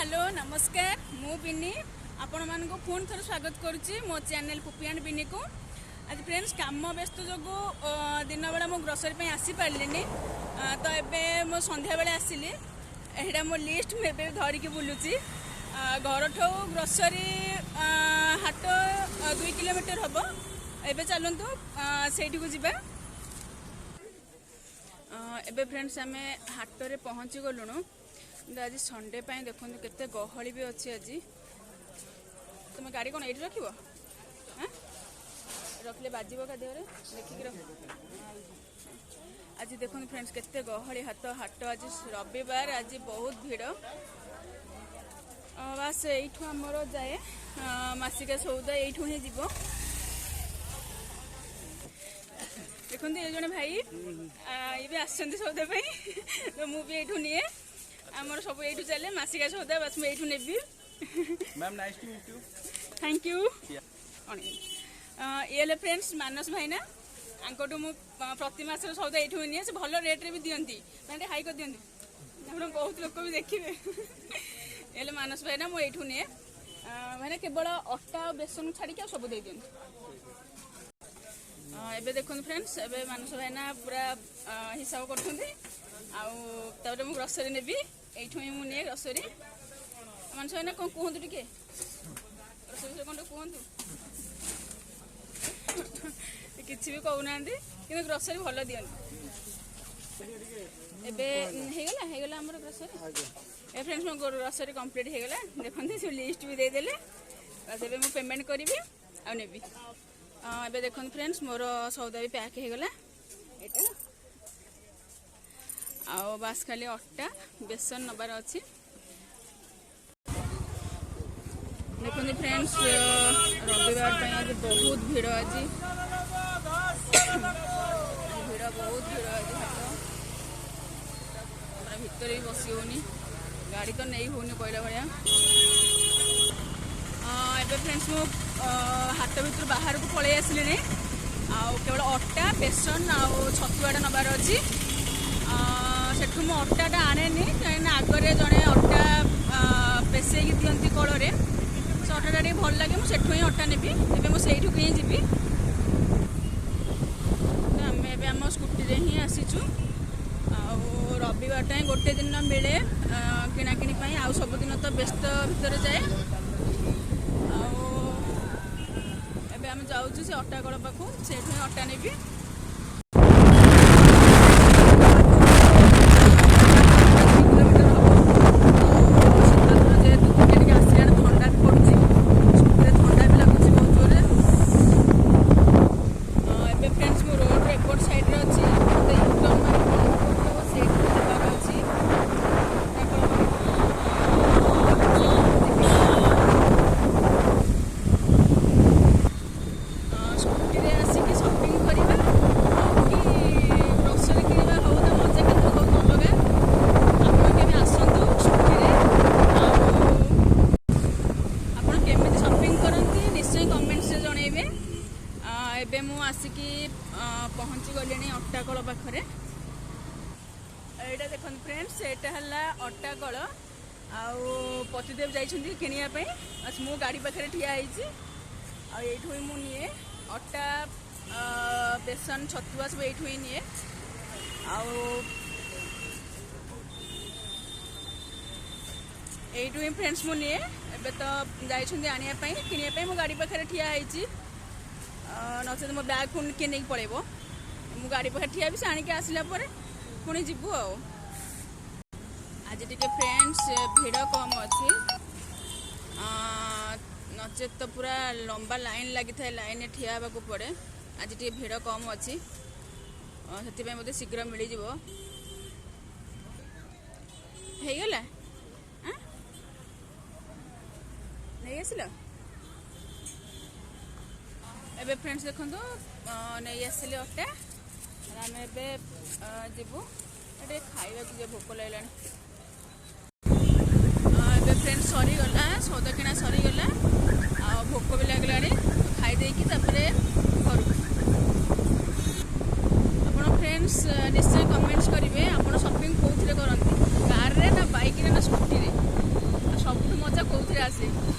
Hello नमस्कार मु बिनी आपण मान पुणी थर स्वागत करुच्ची मो चैनल पुपी एंड बिनी को। आज फ्रेंड्स काम व्यस्त जो दिन बेला मो ग्रोसरी आसी पारे तो एबे मो संध्या बेले आसिली एटा मो लिस्ट मुझे धरिकी बुलूची घर ठो ग्रोसरी हाट 2 किलोमीटर हम एबे चलतु से जावा। एबे फ्रेंड्स आम हाट रे पहुँची गलुणु आज संडे देखो केते गहली भी अच्छी। आज तुम गाड़ी कौन ये रख रखले बाजब का देहरे देखिक रख। आज देखो फ्रेंड्स केते गहली हाट आज रविवार आज बहुत भीड़ बास यू आमर जाए मासिका सौदा यू ही जीव। देखो ये जड़े भाई ये भी आसुँच सौदा तो मुझे ये आमर सब यू चले मासिका सौदा बस मुझे यू नेबी। Ma'am nice to meet you. Thank you. ये फ्रेंड्स मानस भाई ना आंकटू मु प्रति मास सौदा यू निए से भल रेट रे भी दियंती माने हाई कर दियंती आप बहुत लोक भी देखिए। ये मानस भाई ना मु यू निए मैंने केवल अटा बेसन छाड़ी सब दे दियंती। एबे देखो फ्रेंड्स एबे मानस भाई ना पूरा हिसाब कर मु ग्रोसरी नेबी यू ही मुझे ग्रोसरी मानस भाई ना कौन कहतु टे ग्रोसरी कौन कहतु किसी भी कहूना कि ग्रोसरी भल दियंती। एबे हेगला हमर ग्रोसरी ए फ्रेंड्स मो ग्रोसरी कंप्लीट हेगला देखते से लिस्ट भी देदेले बस एबे मु पेमेंट करी आ नेबी। एबे देखो फ्रेंड्स मोर सौदा भी पैक हेगला एटा आओ बास खाली अट्टा बेसन नबार अच्छी। देखो फ्रेंड्स रविवार आज बहुत भीड़ आज भीड़ बहुत भीड़ आज हाट भितर भी बसी होनी गाड़ी तो नहीं होनी कहला भाया। एबे फ्रेंड्स मु हाट भर बाहर को पलि आसिले केवल अट्टा बेसन आउ छतुआटा नबार अच्छी। सेठू मु अट्टाटा आनेनी कहीं आगे जड़े अट्टा पेसैकी दियंती कଳରେ से अट्टाटा टे भल लगे मुझे ही अट्टा नेबी एबे मुझे ही जीवी। आम ए आम स्कूटी रे ही आसीचु रविवार टाइम गोटे दिन मिले किणाकिणी आउ सबुदिन तो व्यस्त भितर जाए आम जाऊँ से अट्टा कल पाखु से अट्टा नेबी। एबे मु आसिकी पहुँची गली अट्टा कल पाखे यहाँ देख फ्रेंड्स यहाँ अट्टा कल आउ पतिदेव जाइछन्ती किनिया पई बस मु गाड़ी पाखे ठिया होइछि आठू ही मु निए अट्टा बेसन छतुआ सब यू ही निए यू ही फ्रेंड्स मु निए एबे तो जाइछन्ती आनिया पई किनिया पई मु गाड़ी पाखे ठिया होइछि नचे मो बैग पुणी किए नहीं पड़ेब मु गाड़ी पाखे ठिया भी से आणिक आसला पुणी जीवु आज टे फ्रेंड्स भीड़ कम अच्छी नचे तो पूरा लंबा लाइन लगी था लाइन ठिया को पड़े आज टे भीड़ कम अच्छी से मत शीघ्र मिल जाव होगला नहीं आसिल एबे फ्रेंड्स देखो नहीं आसिले अट्टा आम ए जीवु ये खावा जो भोक लगे ए फ्रेंड्स सरीगला सौदा किଣା सरीगला आ भोक भी लगला खाईदे घर आप फ्रेंड्स निश्चय कमेंट्स करेंगे आप शॉपिंग कौन करती कार रे ना बाइक रे ना स्कूटी रे सब କୋଉଥିରେ ଆସେ